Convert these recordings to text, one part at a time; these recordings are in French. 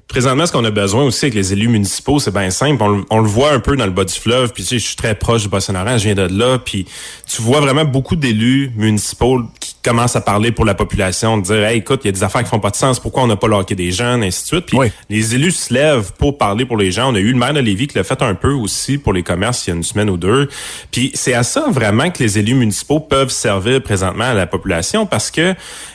présentement, ce qu'on a besoin aussi avec les élus municipaux, c'est bien simple. On le voit un peu dans le bas du fleuve. Puis tu sais, je suis très proche du Bas-Saint-Laurent, je viens de là. Puis tu vois vraiment beaucoup d'élus municipaux qui commencent à parler pour la population, de dire, hey, écoute, il y a des affaires qui font pas de sens. Pourquoi on n'a pas locké des jeunes, ainsi de suite. Puis les élus se lèvent pour parler pour les gens. On a eu le maire de Lévis qui l'a fait un peu aussi pour les commerces il y a une semaine ou deux. Puis c'est à ça vraiment que les élus municipaux peuvent servir présentement à la population parce que...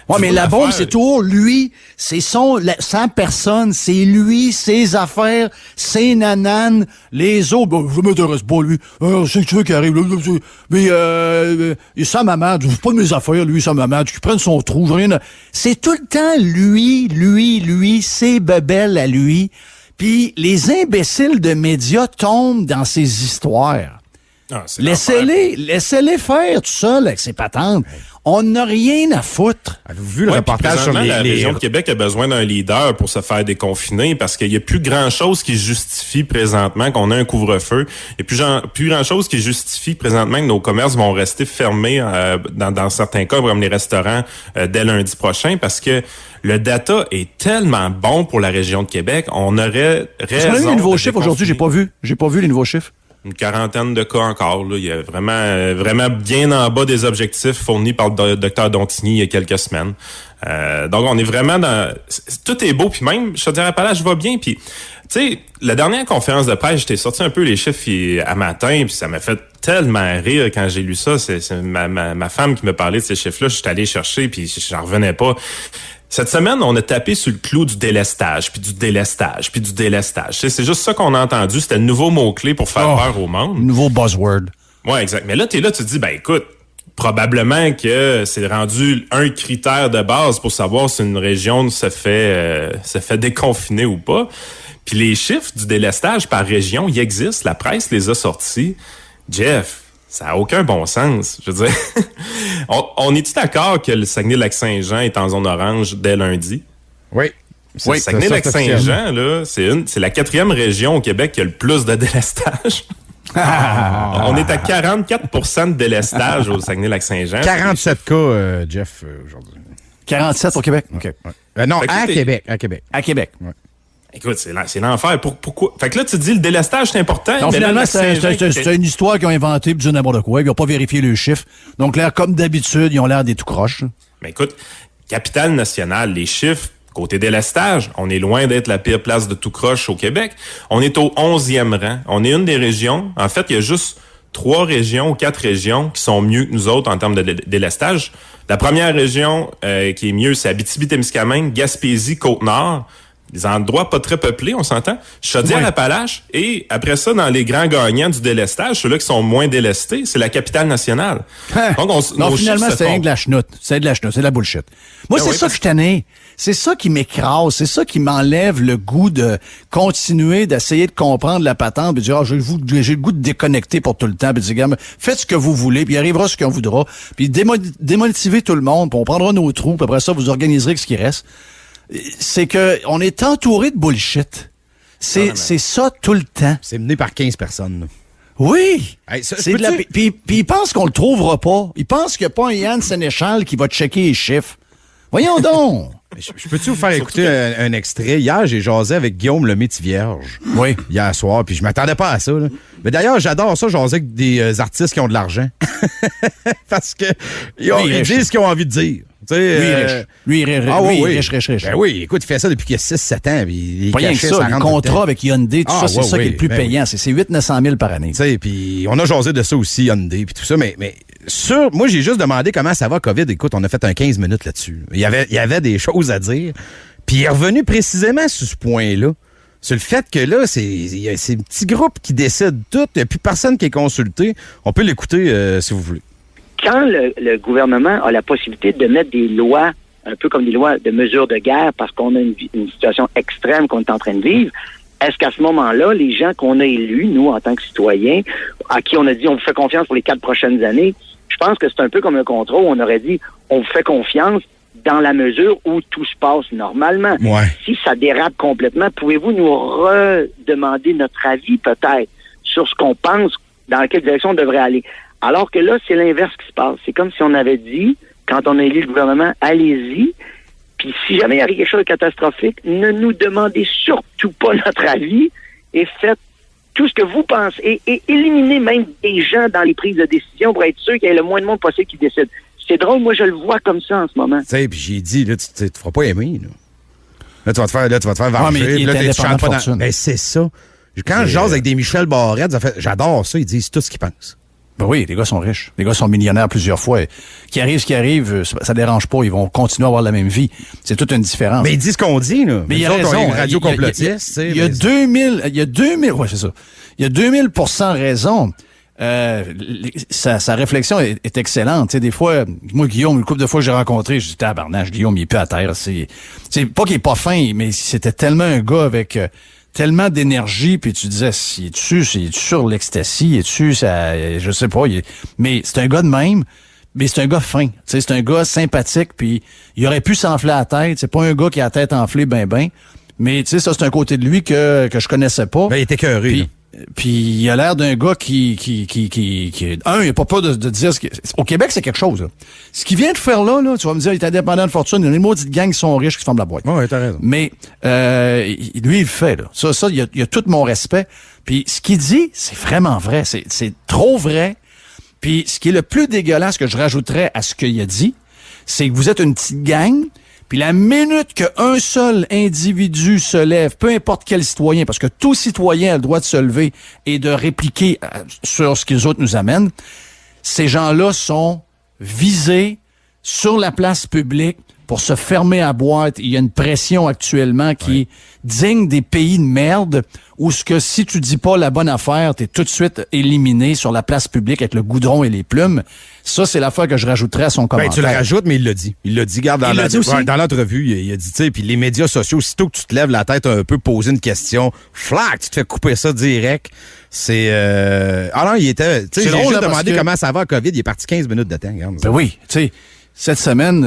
Ouais, mais la bombe, c'est toujours lui, c'est sa personne, c'est lui, ses affaires, ses nananes, les autres. Bon, je m'intéresse pas, lui. C'est que tu veux qu'il arrive. Mais ça m'amade. Pas de mes affaires, lui, ça m'amade. Qu'il prenne son trou. C'est tout le temps lui, ses bebelles à lui. Puis les imbéciles de médias tombent dans ces histoires. Ah, laissez-les faire tout seul avec ses patentes. On n'a rien à foutre. Avez-vous vu le reportage sur la région de Québec a besoin d'un leader pour se faire déconfiner parce qu'il n'y a plus grand-chose qui justifie présentement qu'on ait un couvre-feu. Il n'y a plus grand-chose qui justifie présentement que nos commerces vont rester fermés dans certains cas, comme les restaurants, dès lundi prochain parce que le data est tellement bon pour la région de Québec. On aurait raison... Est-ce qu'on a eu les nouveaux chiffres aujourd'hui? J'ai pas vu les nouveaux chiffres. Une quarantaine de cas encore. Là. Il y a vraiment bien en bas des objectifs fournis par le docteur Dontigny il y a quelques semaines. Donc, on est vraiment dans... Tout est beau, puis même, je te dirais pas là, je vais bien. Puis, tu sais, la dernière conférence de presse, j'étais sorti un peu les chiffres à matin, puis ça m'a fait tellement rire quand j'ai lu ça. C'est ma femme qui me parlait de ces chiffres-là. Je suis allé chercher, puis j'en revenais pas. Cette semaine, on a tapé sur le clou du délestage, puis du délestage, puis du délestage. C'est juste ça qu'on a entendu. C'était le nouveau mot-clé pour faire peur au monde. Nouveau buzzword. Ouais, exact. Mais là, tu te dis, ben écoute, probablement que c'est rendu un critère de base pour savoir si une région se fait déconfiner ou pas. Puis les chiffres du délestage par région, ils existent. La presse les a sortis. Jeff, ça n'a aucun bon sens. Je veux dire, on est-tu d'accord que le Saguenay-Lac-Saint-Jean est en zone orange dès lundi? Oui. Oui, Saguenay-Lac-Saint-Jean, là, c'est la 4e région au Québec qui a le plus de délestage. On est à 44% de délestage au Saguenay-Lac-Saint-Jean. 47 cas, Jeff, aujourd'hui. 47 au Québec? OK. Ouais. Non, à Québec. À Québec. Ouais. Écoute, c'est l'enfer. Pourquoi? Fait que là, tu te dis, le délestage, c'est important. Donc, finalement, c'est une histoire qu'ils ont inventée, puis du n'importe quoi. Ils n'ont pas vérifié le chiffre. Donc, là, comme d'habitude, ils ont l'air des tout croches. Mais écoute, capitale nationale, les chiffres, côté délestage, on est loin d'être la pire place de tout croche au Québec. On est au 11e rang. On est une des régions. En fait, il y a juste 3 régions ou 4 régions qui sont mieux que nous autres en termes de délestage. La première région qui est mieux, c'est Abitibi-Témiscamingue, Gaspésie, Côte-Nord. Des endroits pas très peuplés, on s'entend. Chaudière-Appalaches. Et après ça, dans les grands gagnants du délestage, ceux-là qui sont moins délestés, c'est la capitale nationale. Donc, finalement, c'est de la chenoute. C'est de la chenoute. C'est de la bullshit. Moi, c'est ça que je tenais. C'est ça qui m'écrase. C'est ça qui m'enlève le goût de continuer d'essayer de comprendre la patente puis de dire, j'ai le goût de déconnecter pour tout le temps puis de dire, faites ce que vous voulez puis il arrivera ce qu'on voudra puis démotiver tout le monde puis on prendra nos trous puis après ça, vous organiserez ce qui reste. C'est que on est entouré de bullshit. C'est ça tout le temps. C'est mené par 15 personnes. Là. Oui! Hey, ça, c'est de la... Puis ils pensent qu'on le trouvera pas. Ils pensent qu'il n'y a pas un Yann Sénéchal qui va checker les chiffres. Voyons donc! Je peux-tu vous faire écouter un extrait? Hier, j'ai jasé avec Guillaume Lemaitre-Vierge. Oui. Hier soir, puis je m'attendais pas à ça. Là. Mais d'ailleurs, j'adore ça, jaser avec des artistes qui ont de l'argent. Parce que ils disent ce qu'ils ont envie de dire. Lui, il est riche. Ben oui, écoute, il fait ça depuis qu'il a 6-7 ans. Puis pas rien que ça, le contrat avec Hyundai, tout ça, c'est ça qui est le plus payant. C'est 800-900 000 par année. Puis on a jasé de ça aussi, Hyundai, puis tout ça, mais moi, j'ai juste demandé comment ça va, COVID. Écoute, on a fait un 15 minutes là-dessus. Il y avait des choses à dire. Puis il est revenu précisément sur ce point-là. Sur le fait que là, il y a ces petits groupes qui décident tout. Il n'y a plus personne qui est consulté. On peut l'écouter si vous voulez. Quand le gouvernement a la possibilité de mettre des lois, un peu comme des lois de mesures de guerre, parce qu'on a une situation extrême qu'on est en train de vivre, est-ce qu'à ce moment-là, les gens qu'on a élus, nous, en tant que citoyens, à qui on a dit on vous fait confiance pour les 4 prochaines années, je pense que c'est un peu comme un contrat où on aurait dit on vous fait confiance dans la mesure où tout se passe normalement. Ouais. Si ça dérape complètement, pouvez-vous nous redemander notre avis peut-être sur ce qu'on pense, dans quelle direction on devrait aller? Alors que là, c'est l'inverse qui se passe. C'est comme si on avait dit, quand on a élu le gouvernement, allez-y, Puis si jamais il arrive quelque chose de catastrophique, ne nous demandez surtout pas notre avis et faites tout ce que vous pensez et éliminez même des gens dans les prises de décision pour être sûr qu'il y ait le moins de monde possible qui décide. C'est drôle, moi je le vois comme ça en ce moment. Tu sais, puis j'ai dit, là, tu te feras pas aimer, là. Là, tu vas te faire venger. Mais Là, tu chantes pas dans... Ben, c'est ça. Quand je jase avec des Michel Barrette, j'adore ça, ils disent tout ce qu'ils pensent. Ben oui, les gars sont riches. Les gars sont millionnaires plusieurs fois. Qui arrive ce qui arrive, ça dérange pas. Ils vont continuer à avoir la même vie. C'est toute une différence. Mais ils disent ce qu'on dit, là. Mais il y a raison. Une radio complotiste. Il y a 2000, ouais, c'est ça. Il y a 2000% raison. Sa réflexion est excellente. Tu sais, des fois, moi, Guillaume, une couple de fois que j'ai rencontré, je dis, tabarnache, Guillaume, il est plus à terre. C'est pas qu'il est pas fin, mais c'était tellement un gars avec tellement d'énergie, puis tu disais, es-tu sur l'ecstasy, es-tu, ça, je sais pas, mais c'est un gars de même, mais c'est un gars fin. Tu sais, c'est un gars sympathique, puis il aurait pu s'enfler la tête. C'est pas un gars qui a la tête enflée ben. Mais tu sais, ça, c'est un côté de lui que je connaissais pas. Ben, il était écœuré. Puis il a l'air d'un gars qui il a pas peur de dire au Québec, c'est quelque chose, là. Ce qu'il vient de faire là, tu vas me dire, il est indépendant de fortune, il y a des maudites gangs qui sont riches qui se forment la boîte. Ouais, t'as raison. Mais, lui, il le fait, là. Ça, il y a tout mon respect. Puis ce qu'il dit, c'est vraiment vrai. C'est trop vrai. Puis ce qui est le plus dégueulasse que je rajouterais à ce qu'il a dit, c'est que vous êtes une petite gang. Puis la minute qu'un seul individu se lève, peu importe quel citoyen, parce que tout citoyen a le droit de se lever et de répliquer sur ce que les autres nous amènent, ces gens-là sont visés sur la place publique pour se fermer à boîte. Il y a une pression actuellement qui est digne des pays de merde où ce que si tu dis pas la bonne affaire, t'es tout de suite éliminé sur la place publique avec le goudron et les plumes. Ça, c'est l'affaire que je rajouterais à son commentaire. Ben, tu le rajoutes, mais il l'a dit. Il l'a dit, regarde, dans l'entrevue, il a dit, tu sais, puis les médias sociaux, aussitôt que tu te lèves la tête un peu, poser une question, flac, tu te fais couper ça direct. C'est... Ah non, il était... Tu sais, j'ai juste demandé comment ça va à COVID, il est parti 15 minutes de temps, regarde. Ben oui, tu sais... Cette semaine...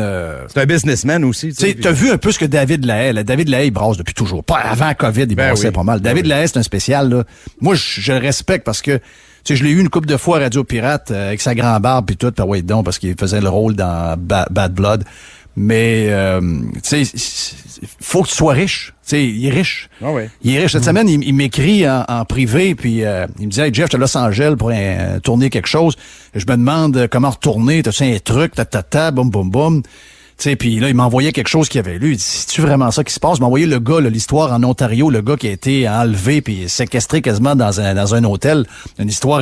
c'est un businessman aussi. Tu sais, t'as vu un peu ce que David Lahaye... David Lahaye, il brasse depuis toujours. Pas avant COVID, il brassait pas mal. David Lahaye, c'est un spécial, là. Moi, je le respecte parce que... Tu sais, je l'ai eu une couple de fois à Radio Pirate avec sa grande barbe puis tout, puis ouais, donc, parce qu'il faisait le rôle dans Bad Blood. Mais, tu sais, faut que tu sois riche. Tu sais, il est riche. Ah ouais. Il est riche. Cette semaine, il m'écrit en privé, puis il me dit « Hey, Jeff, j'étais à Los Angeles pour tourner quelque chose. Je me demande comment retourner. T'as-tu un truc? Boum, boum, boum. » Tu sais, puis là, il m'envoyait quelque chose qu'il avait lu. Il dit « C'est-tu vraiment ça qui se passe? » Il m'a envoyé le gars, l'histoire en Ontario, le gars qui a été enlevé puis séquestré quasiment dans un hôtel. Une histoire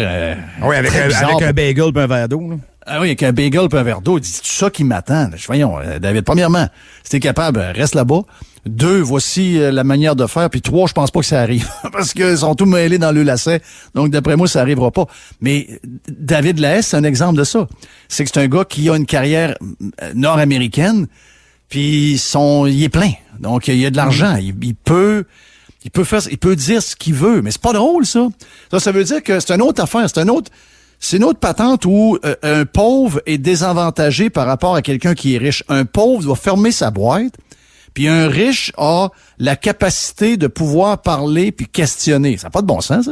oui, avec un bagel et un verre d'eau, là. Ah oui, avec un bagel et un verre d'eau. Il dit, c'est ça qui m'attend. Voyons, David, premièrement, si t'es capable, reste là-bas. 2, voici la manière de faire. Puis 3, je pense pas que ça arrive. Parce qu'ils sont tous mêlés dans le lacet. Donc, d'après moi, ça arrivera pas. Mais David Lahaye, c'est un exemple de ça. C'est que c'est un gars qui a une carrière nord-américaine. Puis il est plein. Donc, il y a de l'argent. Il peut dire ce qu'il veut. Mais c'est pas drôle, ça. Ça veut dire que c'est une autre affaire. C'est une autre patente où un pauvre est désavantagé par rapport à quelqu'un qui est riche. Un pauvre doit fermer sa boîte, puis un riche a la capacité de pouvoir parler puis questionner. Ça n'a pas de bon sens, ça?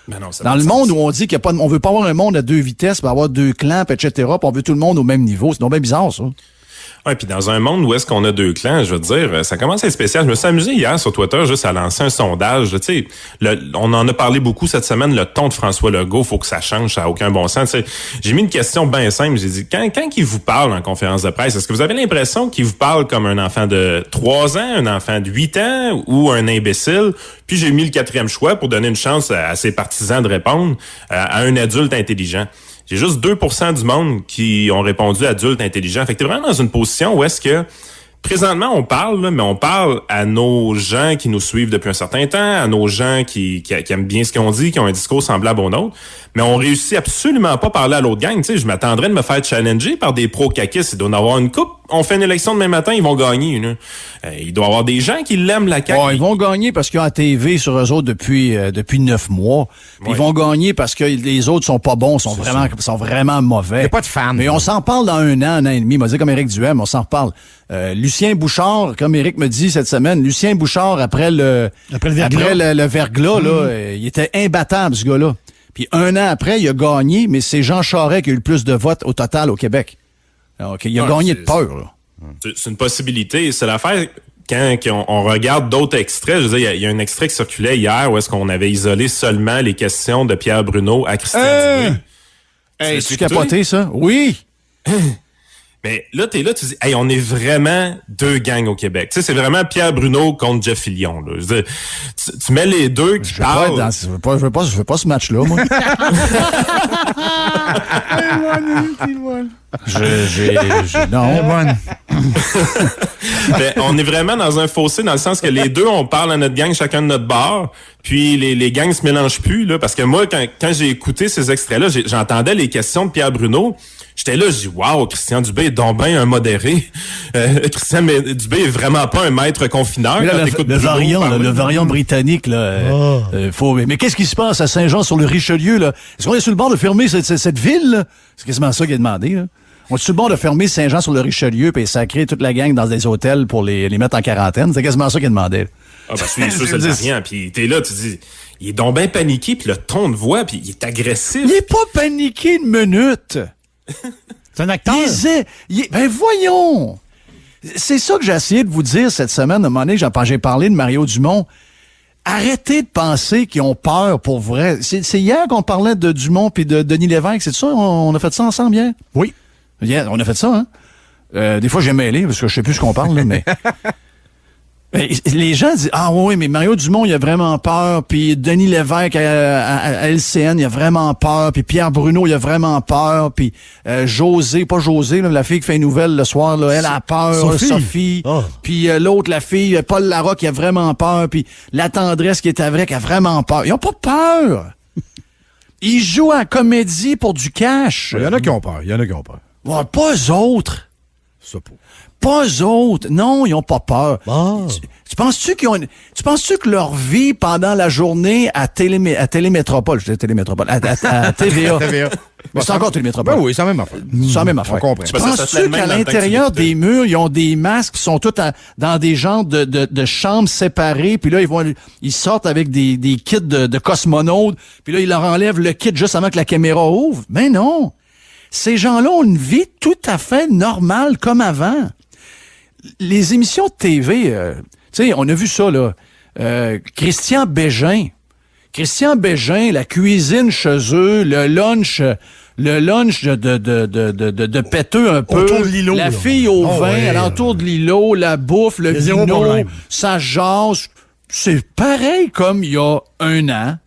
Ben non, dans le monde où on dit qu'il y a pas, on veut pas avoir un monde à 2 vitesses, puis avoir 2 clans, etc., puis on veut tout le monde au même niveau. C'est donc bien bizarre, ça. Ouais, puis dans un monde où est-ce qu'on a 2 clans, je veux dire, ça commence à être spécial. Je me suis amusé hier sur Twitter juste à lancer un sondage. Tu sais, on en a parlé beaucoup cette semaine, le ton de François Legault, faut que ça change, ça n'a aucun bon sens. Tu sais, j'ai mis une question bien simple. J'ai dit, quand il vous parle en conférence de presse, est-ce que vous avez l'impression qu'il vous parle comme un enfant de 3 ans, un enfant de 8 ans ou un imbécile? Puis j'ai mis le 4e choix pour donner une chance à ses partisans de répondre à un adulte intelligent. J'ai juste 2% du monde qui ont répondu adulte intelligent. Fait que t'es vraiment dans une position où est-ce que présentement on parle, là, mais on parle à nos gens qui nous suivent depuis un certain temps, à nos gens qui aiment bien ce qu'on dit, qui ont un discours semblable au nôtre, mais on réussit absolument pas à parler à l'autre gang. Tu sais, je m'attendrais de me faire challenger par des pro-caquistes. Il doit en avoir une coupe. On fait une élection demain matin, ils vont gagner. Il doit y avoir des gens qui l'aiment, la CAQ. Oh, ils vont gagner parce qu'ils ont la TV sur eux autres depuis 9 mois. Puis ils vont gagner parce que les autres sont pas bons, sont vraiment mauvais. Il n'y a pas de fans. Mais on s'en parle dans un an et demi. Il m'a dit comme Éric Duhem, on s'en reparle. Lucien Bouchard, comme Éric me dit cette semaine, Lucien Bouchard, après le verglas, là, il était imbattable, ce gars-là. Puis un an après, il a gagné, mais c'est Jean Charest qui a eu le plus de votes au total au Québec. Donc, il a gagné de peur, là. C'est une possibilité. C'est l'affaire... Quand on regarde d'autres extraits, je veux dire, il y a un extrait qui circulait hier où est-ce qu'on avait isolé seulement les questions de Pierre Bruno à Christian Dubé. Hey, c'est capoté, ça? Oui! Mais là, t'es là, tu dis, hey, on est vraiment deux gangs au Québec. Tu sais, c'est vraiment Pierre Bruno contre Jeff Fillion, là. Je veux dire, tu mets les deux qui parlent. Je veux pas ce match-là, moi. Non. Ben, on est vraiment dans un fossé dans le sens que les deux, on parle à notre gang, chacun de notre bar, puis les gangs se mélangent plus, là, parce que moi, quand j'ai écouté ces extraits-là, j'entendais les questions de Pierre Bruno. J'étais là, je dis, waouh, Christian Dubé est donc bien un modéré. Christian Dubé est vraiment pas un maître confineur. Là, le variant britannique, là, mais qu'est-ce qui se passe à Saint-Jean-sur-le-Richelieu, là? Est-ce qu'on est sur le bord de fermer cette ville, là? C'est quasiment ça qu'il a demandé, là. On est sur le bord de fermer Saint-Jean-sur-le-Richelieu puis sacrer toute la gang dans des hôtels pour les mettre en quarantaine. C'est quasiment ça qu'il a demandé. Ah, ben, c'est le variant. Puis t'es là, tu dis, il est donc bien paniqué, puis le ton de voix, puis il est agressif. Il est pas paniqué une minute. C'est un acteur. Ben voyons! C'est ça que j'ai essayé de vous dire cette semaine. À un moment donné, j'ai parlé de Mario Dumont. Arrêtez de penser qu'ils ont peur pour vrai. C'est hier qu'on parlait de Dumont puis de Denis Lévesque. C'est ça? On a fait ça ensemble hier? Oui. Hier, on a fait ça, hein? Des fois, j'ai mêlé parce que je sais plus ce qu'on parle, là, mais... Les gens disent, ah oui, mais Mario Dumont, il a vraiment peur, puis Denis Lévesque à LCN, il a vraiment peur, puis Pierre Bruno, il a vraiment peur, puis José, pas José, là, la fille qui fait une nouvelle le soir, là, elle a peur, Sophie. Oh. Puis l'autre, la fille, Paul Larocque, il a vraiment peur, puis la tendresse qui est avec a vraiment peur. Ils ont pas peur! Ils jouent à la comédie pour du cash. Il y en a qui ont peur, Ouais, pas eux autres. Ça pour... Pas eux autres. Non, ils ont pas peur. Ah. Tu penses-tu que leur vie pendant la journée à Télémétropole, je dis Télémétropole, à TVA. Mais c'est encore Télémétropole. Ben oui, c'est la même affaire. C'est la même affaire. On comprend. Tu penses-tu qu'à l'intérieur des murs, ils ont des masques qui sont tous dans des genres de chambres séparées, puis là, ils sortent avec des kits de cosmonautes, puis là, ils leur enlèvent le kit juste avant que la caméra ouvre? Mais non! Ces gens-là ont une vie tout à fait normale comme avant. Les émissions de TV, tu sais, on a vu ça, là. Christian Bégin, la cuisine chez eux, le lunch de péteux un peu. Autour de l'îlot. La fille au vin, alentour de l'îlot, la bouffe, le vino, ça jase. C'est pareil comme il y a un an.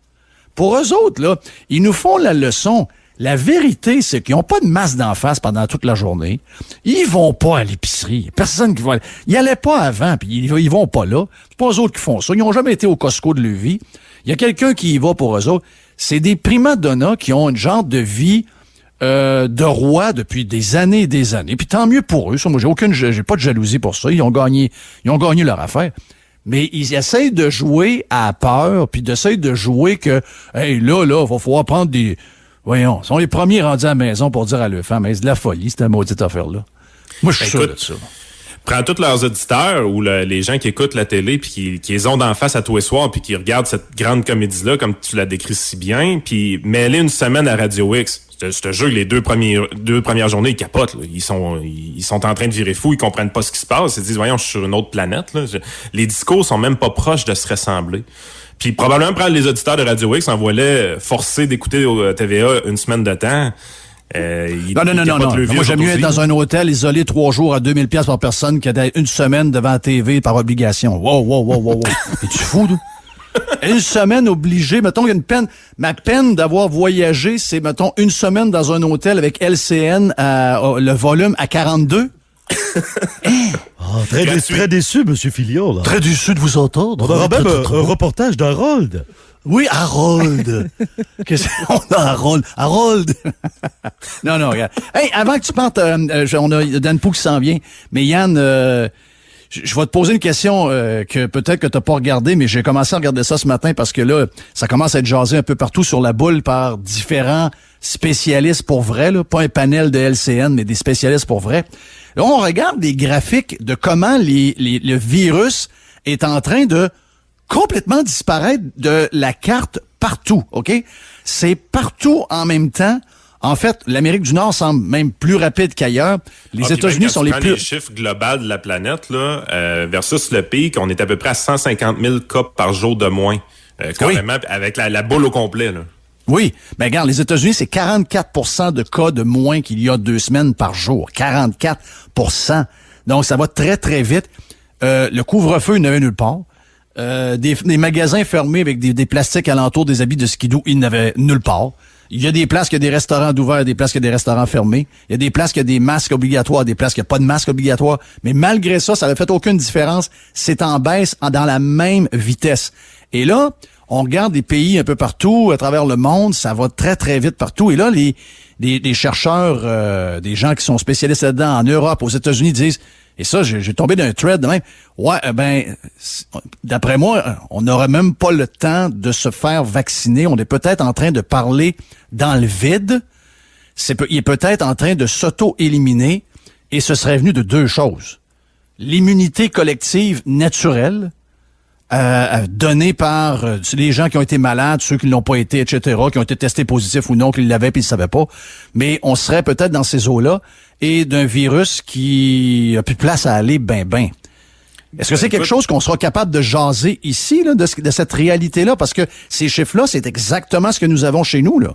Pour eux autres, là, ils nous font la leçon. La vérité, c'est qu'ils n'ont pas de masse d'en face pendant toute la journée. Ils vont pas à l'épicerie. Personne qui va... Ils allaient pas avant, puis ils vont pas là. C'est pas eux autres qui font ça. Ils n'ont jamais été au Costco de leur vie. Il y a quelqu'un qui y va pour eux autres. C'est des prima donnas qui ont une genre de vie de roi depuis des années et des années. Puis tant mieux pour eux. Ça, moi, j'ai pas de jalousie pour ça. Ils ont gagné leur affaire. Mais ils essayent de jouer à peur, puis d'essayer de jouer que, hey, là, va falloir prendre des... Voyons, ils sont les premiers rendus à la maison pour dire à leur femme, c'est de la folie, cette maudite affaire-là. Moi, je suis sûr de ça. Prends tous leurs auditeurs ou les gens qui écoutent la télé puis qui les ont d'en face à tous les soirs puis qui regardent cette grande comédie-là, comme tu la décris si bien, puis mets-les une semaine à Radio X. Je te jure que les deux premières journées, ils capotent. Là. Ils sont en train de virer fou, ils comprennent pas ce qui se passe. Ils se disent, voyons, je suis sur une autre planète. Là. Les discours sont même pas proches de se ressembler. Puis probablement prendre les auditeurs de Radio X, envoie-les forcer d'écouter au TVA une semaine de temps. Non. Moi, j'aime mieux être dans un hôtel isolé 3 jours à 2000$ par personne que d'être une semaine devant la TV par obligation. Wow. Es-tu fou, toi? Une semaine obligée. Mettons, il y a une peine. Ma peine d'avoir voyagé, c'est, mettons, une semaine dans un hôtel avec LCN, le volume à 42. Très déçu, M. Fillion. Là. Très déçu de vous entendre. On aura même un reportage d'Harold. Oui, Harold. On a Harold. Non, regarde. Hey, avant que tu partes, on a Dan Pou qui s'en vient. Mais Yann, je vais te poser une question que peut-être que t'as pas regardé, mais j'ai commencé à regarder ça ce matin parce que là, ça commence à être jasé un peu partout sur la boule par différents spécialistes pour vrai, là, pas un panel de LCN, mais des spécialistes pour vrai. Là, on regarde des graphiques de comment le virus est en train de complètement disparaître de la carte partout, OK? C'est partout en même temps, En fait, l'Amérique du Nord semble même plus rapide qu'ailleurs. Les États-Unis sont les plus... les chiffres globaux de la planète là, versus le pic, on est à peu près à 150 000 cas par jour de moins. Carrément, avec la boule au complet. Là. Oui. Ben regarde, les États-Unis, c'est 44% de cas de moins qu'il y a 2 semaines par jour. 44%. Donc, ça va très, très vite. Le couvre-feu, il n'avait nulle part. Des magasins fermés avec des plastiques alentour des habits de skidoo, il n'avait nulle part. Il y a des places qui ont des restaurants d'ouverts, des places qui ont des restaurants fermés. Il y a des places qui ont des masques obligatoires, des places qui n'ont pas de masques obligatoires. Mais malgré ça, ça n'a fait aucune différence. C'est en baisse dans la même vitesse. Et là, on regarde des pays un peu partout à travers le monde, ça va très, très vite partout. Et là, les chercheurs, des gens qui sont spécialistes là-dedans en Europe, aux États-Unis disent, et ça, j'ai tombé d'un thread de même. Ouais, d'après moi, on n'aurait même pas le temps de se faire vacciner. On est peut-être en train de parler dans le vide. Il est peut-être en train de s'auto-éliminer. Et ce serait venu de 2 choses. L'immunité collective naturelle, donnée par les gens qui ont été malades, ceux qui ne l'ont pas été, etc., qui ont été testés positifs ou non, qui l'avaient puis ils ne savaient pas. Mais on serait peut-être dans ces eaux-là et d'un virus qui a plus de place à aller ben. Est-ce que c'est quelque chose qu'on sera capable de jaser ici, là, de cette réalité-là? Parce que ces chiffres-là, c'est exactement ce que nous avons chez nous, là.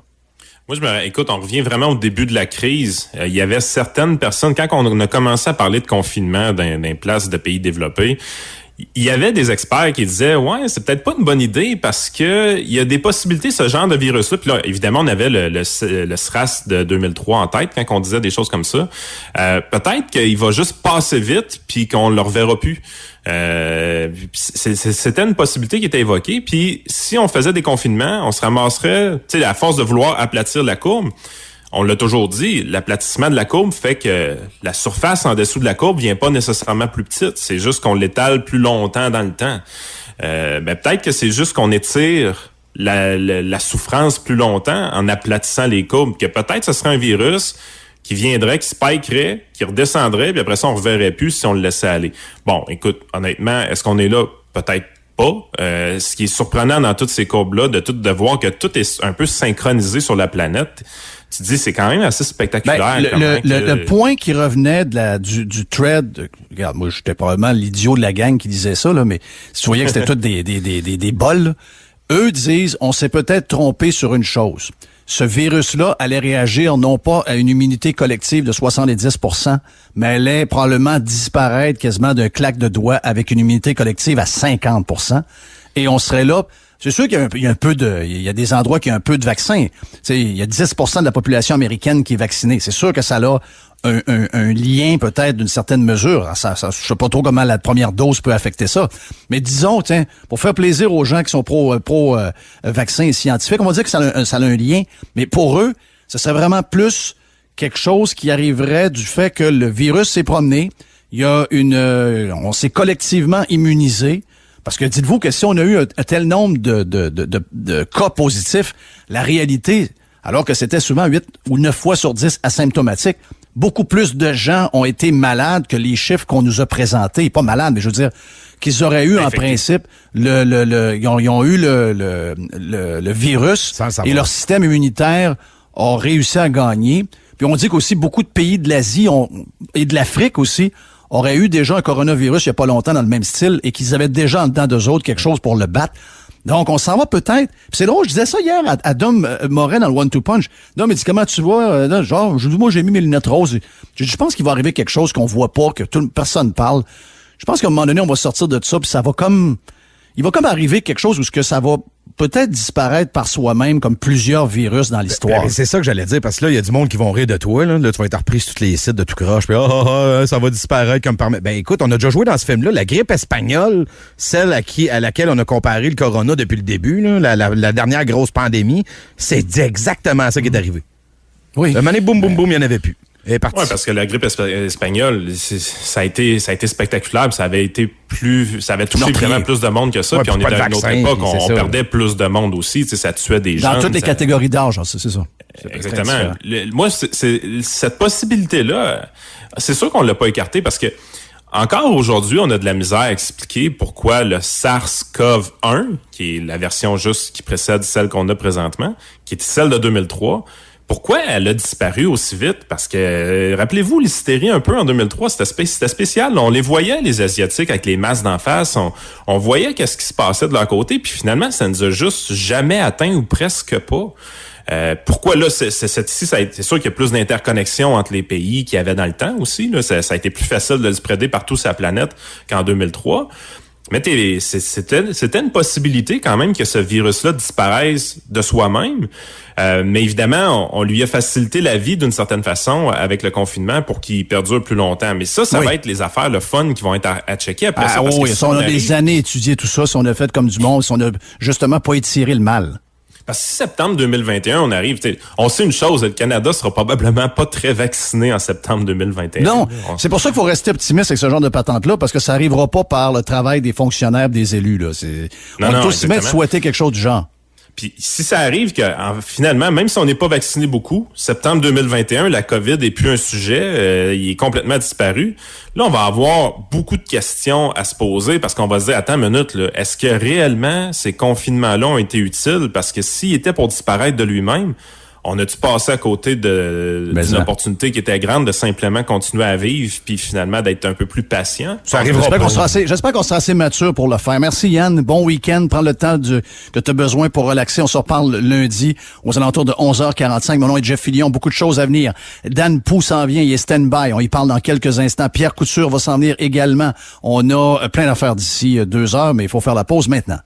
Moi, écoute, on revient vraiment au début de la crise. Il y avait certaines personnes, quand on a commencé à parler de confinement dans les places de pays développés, il y avait des experts qui disaient, ouais, c'est peut-être pas une bonne idée parce que il y a des possibilités, ce genre de virus-là. Puis là, évidemment, on avait le SRAS de 2003 en tête quand on disait des choses comme ça. Peut-être qu'il va juste passer vite puis qu'on le reverra plus. C'était une possibilité qui était évoquée. Puis si on faisait des confinements, on se ramasserait, tu sais, à force de vouloir aplatir la courbe. On l'a toujours dit, l'aplatissement de la courbe fait que la surface en dessous de la courbe vient pas nécessairement plus petite. C'est juste qu'on l'étale plus longtemps dans le temps. Peut-être que c'est juste qu'on étire la souffrance plus longtemps en aplatissant les courbes. Que peut-être ce serait un virus qui viendrait, qui spikerait, qui redescendrait, puis après ça, on reverrait plus si on le laissait aller. Bon, écoute, honnêtement, est-ce qu'on est là? Peut-être pas. Ce qui est surprenant dans toutes ces courbes-là, de voir que tout est un peu synchronisé sur la planète, tu te dis, c'est quand même assez spectaculaire. Le point qui revenait du thread, regarde, moi, j'étais probablement l'idiot de la gang qui disait ça, là, mais si tu voyais que c'était tout des bols, là, eux disent, on s'est peut-être trompé sur une chose. Ce virus-là allait réagir non pas à une immunité collective de 70%, mais allait probablement disparaître quasiment d'un claque de doigts avec une immunité collective à 50%. Et on serait là. C'est sûr qu'il y a des endroits qui ont un peu de vaccin. Tu sais, il y a 10% de la population américaine qui est vaccinée. C'est sûr que ça a un lien peut-être d'une certaine mesure. Je sais pas trop comment la première dose peut affecter ça. Mais disons, tiens, pour faire plaisir aux gens qui sont pro vaccins et scientifiques, on va dire que ça a un lien. Mais pour eux, ce serait vraiment plus quelque chose qui arriverait du fait que le virus s'est promené. Il y a on s'est collectivement immunisé. Parce que dites-vous que si on a eu un tel nombre de cas positifs, la réalité, alors que c'était souvent 8 ou 9 fois sur 10 asymptomatiques, beaucoup plus de gens ont été malades que les chiffres qu'on nous a présentés. Pas malades, mais je veux dire qu'ils auraient eu en principe ils ont eu le virus et leur système immunitaire a réussi à gagner. Puis on dit qu'aussi beaucoup de pays de l'Asie et de l'Afrique aussi auraient eu déjà un coronavirus il n'y a pas longtemps dans le même style et qu'ils avaient déjà en dedans d'eux autres quelque chose pour le battre. Donc, on s'en va peut-être. Puis c'est drôle, je disais ça hier à Dom Morin dans le One-Two Punch. Dom, il dit, comment tu vois? Moi, j'ai mis mes lunettes roses. Je pense qu'il va arriver quelque chose qu'on voit pas, que personne parle. Je pense qu'à un moment donné, on va sortir de ça, puis ça va comme... Il va comme arriver quelque chose où ça va peut-être disparaître par soi-même comme plusieurs virus dans l'histoire. C'est ça que j'allais dire, parce que là, il y a du monde qui vont rire de toi. Là, tu vas être repris sur tous les sites de tout croche, puis ça va disparaître comme par... Ben écoute, on a déjà joué dans ce film-là, la grippe espagnole, celle à laquelle on a comparé le corona depuis le début, là, la dernière grosse pandémie, c'est exactement ça qui est arrivé. Oui. Le mané, boum, boum, boum, il n'y en avait plus. Oui, parce que la grippe espagnole, ça a été spectaculaire, ça avait touché vraiment plus de monde que ça, puis on était à une autre époque, on perdait plus de monde aussi, ça tuait des gens. Dans toutes les catégories d'âge, c'est ça. Exactement. Moi, cette possibilité-là, c'est sûr qu'on l'a pas écartée parce que encore aujourd'hui, on a de la misère à expliquer pourquoi le SARS-CoV-1, qui est la version juste qui précède celle qu'on a présentement, qui est celle de 2003, pourquoi elle a disparu aussi vite? Parce que, rappelez-vous, l'hystérie un peu en 2003, c'était spécial. On les voyait, les Asiatiques, avec les masques d'en face. On voyait qu'est-ce qui se passait de leur côté. Puis finalement, ça nous a juste jamais atteint ou presque pas. Pourquoi là, c'est sûr qu'il y a plus d'interconnexion entre les pays qu'il y avait dans le temps aussi. Là, ça a été plus facile de le spreader partout sur la planète qu'en 2003. Mais c'était une possibilité quand même que ce virus-là disparaisse de soi-même. Mais évidemment, on lui a facilité la vie d'une certaine façon avec le confinement pour qu'il perdure plus longtemps. Mais ça va être les affaires, le fun qui vont être à checker après ça. Oui, si on a des années étudié tout ça, si on a fait comme du monde, si on a justement pas étiré le mal. Parce que si septembre 2021, on arrive, on sait une chose, le Canada sera probablement pas très vacciné en septembre 2021. Non, c'est pour ça qu'il faut rester optimiste avec ce genre de patente-là, parce que ça arrivera pas par le travail des fonctionnaires, des élus. Là. On peut aussi bien souhaiter quelque chose du genre. Puis si ça arrive que finalement, même si on n'est pas vacciné beaucoup, septembre 2021, la COVID est plus un sujet, il est complètement disparu. Là, on va avoir beaucoup de questions à se poser parce qu'on va se dire, attends une minute, là, est-ce que réellement ces confinements-là ont été utiles? Parce que s'il était pour disparaître de lui-même, on a-tu passé à côté d'une opportunité qui était grande de simplement continuer à vivre puis finalement d'être un peu plus patient? Ça arrivera pas. J'espère qu'on sera assez mature pour le faire. Merci Yann. Bon week-end. Prends le temps que tu as besoin pour relaxer. On se reparle lundi aux alentours de 11h45. Mon nom est Jeff Fillion. Beaucoup de choses à venir. Dan Pou s'en vient. Il est stand-by. On y parle dans quelques instants. Pierre Couture va s'en venir également. On a plein d'affaires d'ici 2 heures, mais il faut faire la pause maintenant.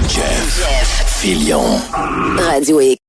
Jeff Fillion. Radio X.